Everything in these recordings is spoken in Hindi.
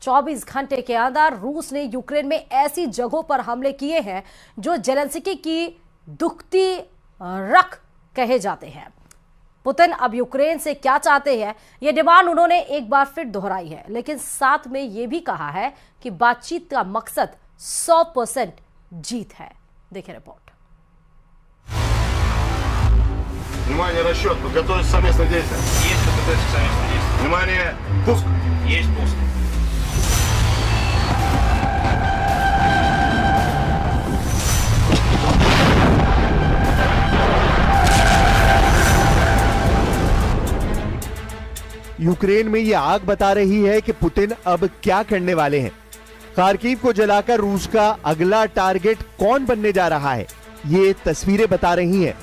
24 घंटे के अंदर रूस ने यूक्रेन में ऐसी जगहों पर हमले किए हैं जो जेलेंस्की की दुखती रख कहे जाते हैं। पुतिन अब यूक्रेन से क्या चाहते हैं, यह डिमांड उन्होंने एक बार फिर दोहराई है, लेकिन साथ में यह भी कहा है कि बातचीत का मकसद 100% जीत है। देखिए रिपोर्ट। Внимание, расчет, подготовиться к совместным действиям. Есть подготовиться к совместным действиям. Внимание, пуск. Есть пуск. यूक्रेन में ये आग बता रही है कि पुतिन अब क्या करने वाले हैं। खार्किव को जलाकर रूस का अगला टारगेट कौन बनने जा रहा है, ये तस्वीरें बता रही हैं।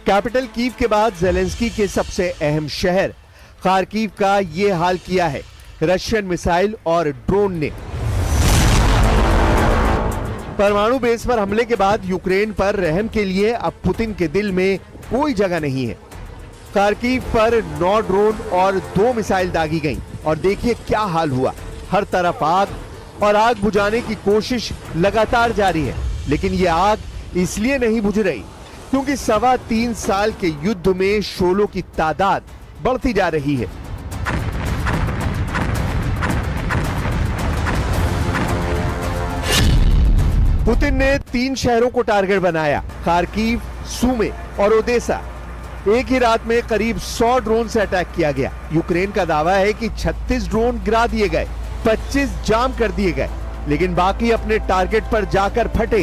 कैपिटल कीव के बाद जेलेंस्की के सबसे अहम शहर खार्किव का ये हाल किया है रशियन मिसाइल और ड्रोन ने। परमाणु बेस पर हमले के बाद यूक्रेन पर रहम के लिए अब पुतिन के दिल में कोई जगह नहीं है। खार्किव पर 9 ड्रोन और 2 मिसाइल दागी गईं और देखिए क्या हाल हुआ। हर तरफ आग और आग बुझाने की कोशिश लगातार जारी है, लेकिन ये आग इसलिए नहीं बुझ रही क्योंकि 3.25 साल के युद्ध में शोलों की तादाद बढ़ती जा रही है। पुतिन ने 3 शहरों को टारगेट बनाया, खार्किव, सुमी और ओदेसा। एक ही रात में करीब 100 ड्रोन से अटैक किया गया। यूक्रेन का दावा है कि 36 ड्रोन गिरा दिए गए, 25 जाम कर दिए गए, लेकिन बाकी अपने टारगेट पर जाकर फटे।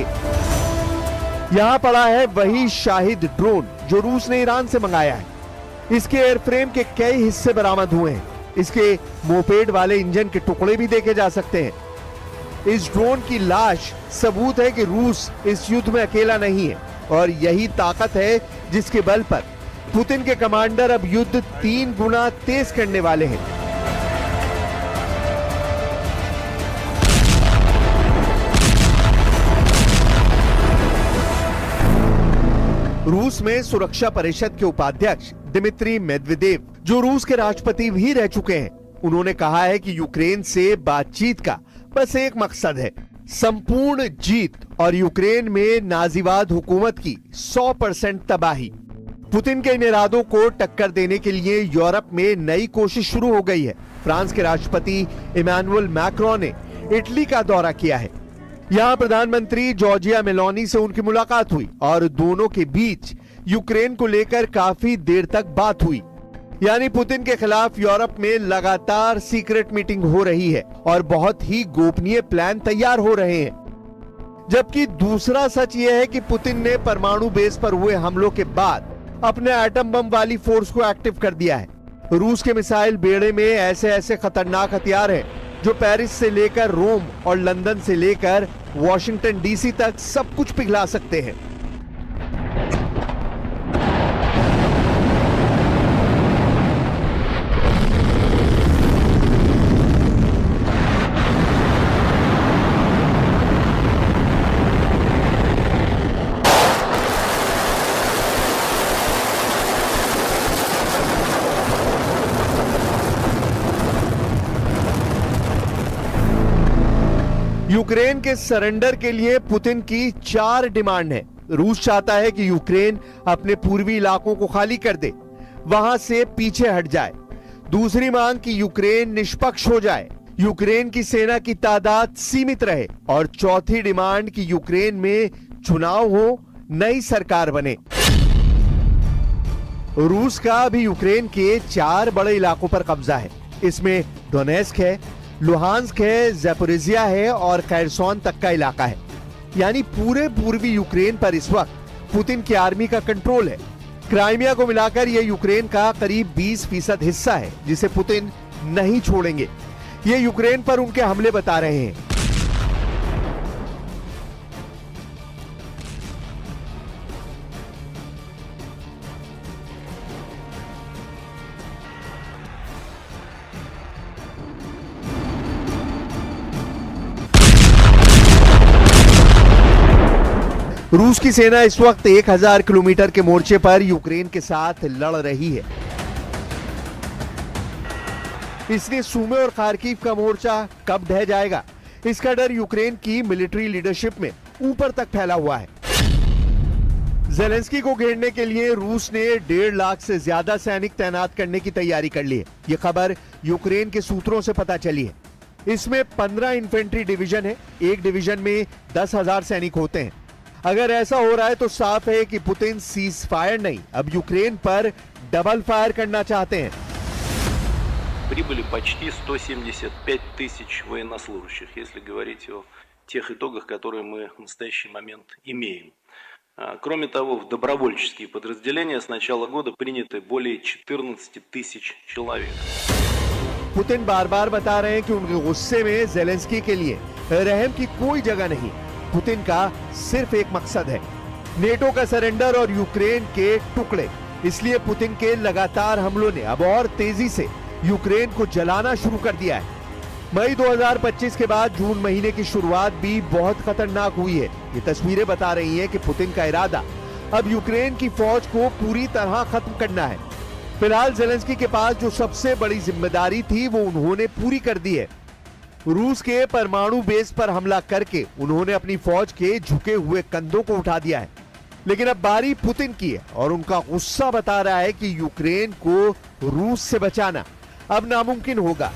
यहां पड़ा है वही शाहिद ड्रोन जो रूस ने ईरान से मंगाया है। इसके एयरफ्रेम के कई हिस्से बरामद हुए हैं। इसके मोपेड वाले इंजन के टुकड़े भी देखे जा सकते हैं। इस ड्रोन की लाश सबूत है कि रूस इस युद्ध में अकेला नहीं है और यही ताकत है जिसके बल पर पुतिन के कमांडर अब युद्ध 3 गुना तेज करने वाले हैं। रूस में सुरक्षा परिषद के उपाध्यक्ष दिमित्री मेदवेदेव, जो रूस के राष्ट्रपति भी रह चुके हैं, उन्होंने कहा है कि यूक्रेन से बातचीत का बस एक मकसद है, संपूर्ण जीत और यूक्रेन में नाजीवाद हुकूमत की 100% तबाही। पुतिन के इन इरादों को टक्कर देने के लिए यूरोप में नई कोशिश शुरू हो गई है। फ्रांस के राष्ट्रपति इमैनुअल मैक्रोन ने इटली का दौरा किया है। यहां प्रधानमंत्री जॉर्जिया मेलोनी से उनकी मुलाकात हुई और दोनों के बीच यूक्रेन को लेकर काफी देर तक बात हुई। यानी पुतिन के खिलाफ यूरोप में लगातार सीक्रेट मीटिंग हो रही है और बहुत ही गोपनीय प्लान तैयार हो रहे हैं। जबकि दूसरा सच यह है कि पुतिन ने परमाणु बेस पर हुए हमलों के बाद अपने एटम बम वाली फोर्स को एक्टिव कर दिया है। रूस के मिसाइल बेड़े में ऐसे ऐसे खतरनाक हथियार हैं जो पेरिस से लेकर रोम और लंदन से लेकर वॉशिंगटन डीसी तक सब कुछ पिघला सकते हैं। यूक्रेन के सरेंडर के लिए पुतिन की 4 डिमांड है। रूस चाहता है कि यूक्रेन अपने पूर्वी इलाकों को खाली कर दे, वहां से पीछे हट जाए। दूसरी मांग कि यूक्रेन निष्पक्ष हो जाए, यूक्रेन की सेना की तादाद सीमित रहे और चौथी डिमांड कि यूक्रेन में चुनाव हो, नई सरकार बने। रूस का अभी यूक्रेन के 4 बड़े इलाकों पर कब्जा है। इसमें डोनेस्क है, लुहांस्क है, ज़ैपोरिज़िया है और खैरसोन तक का इलाका है। यानी पूरे पूर्वी यूक्रेन पर इस वक्त पुतिन की आर्मी का कंट्रोल है। क्राइमिया को मिलाकर यह यूक्रेन का करीब 20% हिस्सा है जिसे पुतिन नहीं छोड़ेंगे। ये यूक्रेन पर उनके हमले बता रहे हैं। रूस की सेना इस वक्त 1000 किलोमीटर के मोर्चे पर यूक्रेन के साथ लड़ रही है। इसलिए सूमे और खार्किव का मोर्चा कब ढह जाएगा, इसका डर यूक्रेन की मिलिट्री लीडरशिप में ऊपर तक फैला हुआ है। जेलेंस्की को घेरने के लिए रूस ने 1.5 लाख से ज्यादा सैनिक तैनात करने की तैयारी कर ली है। यह खबर यूक्रेन के सूत्रों से पता चली है। इसमें 15 इन्फेंट्री डिवीजन है, एक डिवीजन में 10,000 सैनिक होते हैं। अगर ऐसा हो रहा है तो साफ है कि पुतिन सीज फायर नहीं, अब यूक्रेन पर डबल फायर करना चाहते हैं। Прибыли почти 175 тысяч военнослужащих, если говорить о тех итогах, которые мы в настоящий момент имеем. Кроме того, в добровольческие подразделения с начала года приняты более 14 тысяч человек. पुतिन बार बार बता रहे हैं कि उनके गुस्से में जेलेंस्की के लिए रहम की कोई जगह नहीं। पुतिन का सिर्फ एक मकसद है, नेटो का सरेंडर और यूक्रेन के टुकड़े। इसलिए पुतिन के लगातार हमलों ने अब और तेजी से यूक्रेन को जलाना शुरू कर दिया है। मई 2025 के बाद जून महीने की शुरुआत भी बहुत खतरनाक हुई है। ये तस्वीरें बता रही हैं कि पुतिन का इरादा अब यूक्रेन की फौज को पूरी तरह खत्म करना है। फिलहाल जेलेंस्की के पास जो सबसे बड़ी जिम्मेदारी थी वो उन्होंने पूरी कर दी है। रूस के परमाणु बेस पर हमला करके उन्होंने अपनी फौज के झुके हुए कंधों को उठा दिया है। लेकिन अब बारी पुतिन की है और उनका गुस्सा बता रहा है कि यूक्रेन को रूस से बचाना अब नामुमकिन होगा।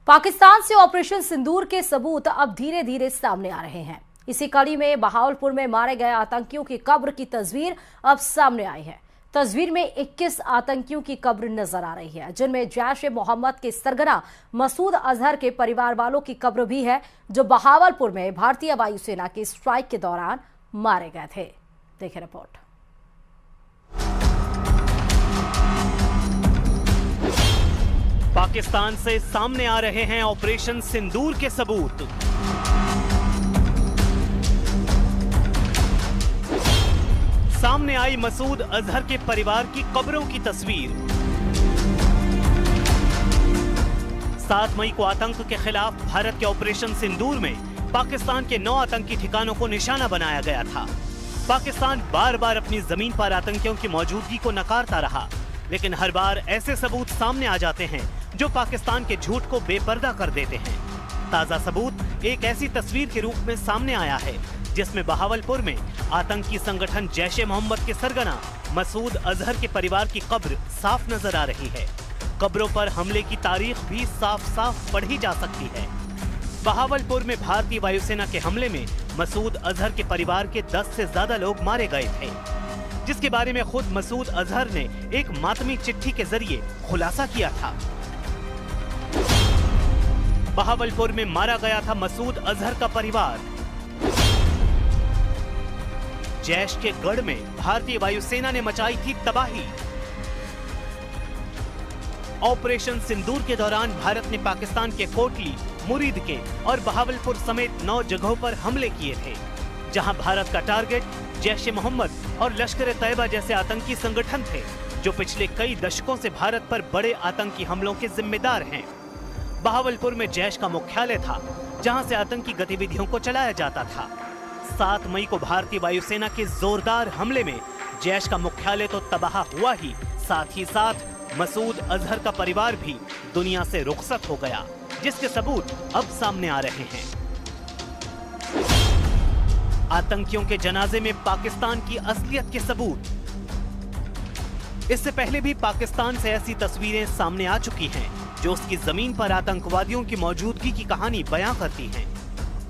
पाकिस्तान से ऑपरेशन सिंदूर के सबूत अब धीरे धीरे सामने आ रहे हैं। इसी कड़ी में बहावलपुर में मारे गए आतंकियों की कब्र की तस्वीर अब सामने आई है। तस्वीर में 21 आतंकियों की कब्र नजर आ रही है, जिनमें जैश ए मोहम्मद के सरगना मसूद अजहर के परिवार वालों की कब्र भी है, जो बहावलपुर में भारतीय वायुसेना की स्ट्राइक के दौरान मारे गए थे। देखिए रिपोर्ट। पाकिस्तान से सामने आ रहे हैं ऑपरेशन सिंदूर के सबूत। सामने आई मसूद अजहर के परिवार की कब्रों की तस्वीर। 7 मई को आतंक के खिलाफ भारत के ऑपरेशन सिंदूर में पाकिस्तान के 9 आतंकी ठिकानों को निशाना बनाया गया था। पाकिस्तान बार बार अपनी जमीन पर आतंकियों की मौजूदगी को नकारता रहा, लेकिन हर बार ऐसे सबूत सामने आ जाते हैं जो पाकिस्तान के झूठ को बेपर्दा कर देते हैं। ताजा सबूत एक ऐसी तस्वीर के रूप में सामने आया है जिसमें बहावलपुर में आतंकी संगठन जैश ए मोहम्मद के सरगना मसूद अजहर के परिवार की कब्र साफ नजर आ रही है। कब्रों पर हमले की तारीख भी साफ साफ पढ़ी जा सकती है। बहावलपुर में भारतीय वायुसेना के हमले में मसूद अजहर के परिवार के 10 से ज्यादा लोग मारे गए थे, जिसके बारे में खुद मसूद अजहर ने एक मातमी चिट्ठी के जरिए खुलासा किया था। बहावलपुर में मारा गया था मसूद अजहर का परिवार। जैश के गढ़ में भारतीय वायुसेना ने मचाई थी तबाही। ऑपरेशन सिंदूर के दौरान भारत ने पाकिस्तान के कोटली, मुरीद के और बहावलपुर समेत 9 जगहों पर हमले किए थे, जहां भारत का टारगेट जैश ए मोहम्मद और लश्कर तैयबा जैसे आतंकी संगठन थे, जो पिछले कई दशकों से भारत पर बड़े आतंकी हमलों के जिम्मेदार हैं। बहावलपुर में जैश का मुख्यालय था, जहां से आतंकी गतिविधियों को चलाया जाता था। 7 मई को भारतीय वायुसेना के जोरदार हमले में जैश का मुख्यालय तो तबाह हुआ ही साथ मसूद अजहर का परिवार भी दुनिया से रुखसत हो गया, जिसके सबूत अब सामने आ रहे हैं। आतंकियों के जनाजे में पाकिस्तान की असलियत के सबूत। इससे पहले भी पाकिस्तान से ऐसी तस्वीरें सामने आ चुकी हैं जो उसकी जमीन पर आतंकवादियों की मौजूदगी की कहानी बयां करती हैं।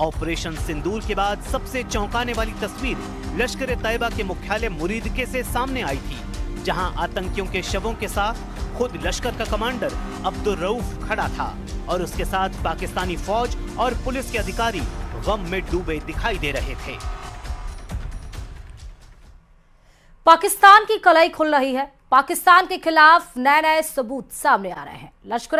ऑपरेशन सिंदूर के बाद सबसे चौंकाने वाली तस्वीर लश्कर तैयबा के मुख्यालय मुरीदके से सामने आई थी, जहां आतंकियों के शवों के साथ खुद लश्कर का कमांडर अब्दुल रऊफ खड़ा था और उसके साथ पाकिस्तानी फौज और पुलिस के अधिकारी गम में डूबे दिखाई दे रहे थे। पाकिस्तान की कलाई खुल रही है। पाकिस्तान के खिलाफ नए नए सबूत सामने आ रहे हैं। लश्कर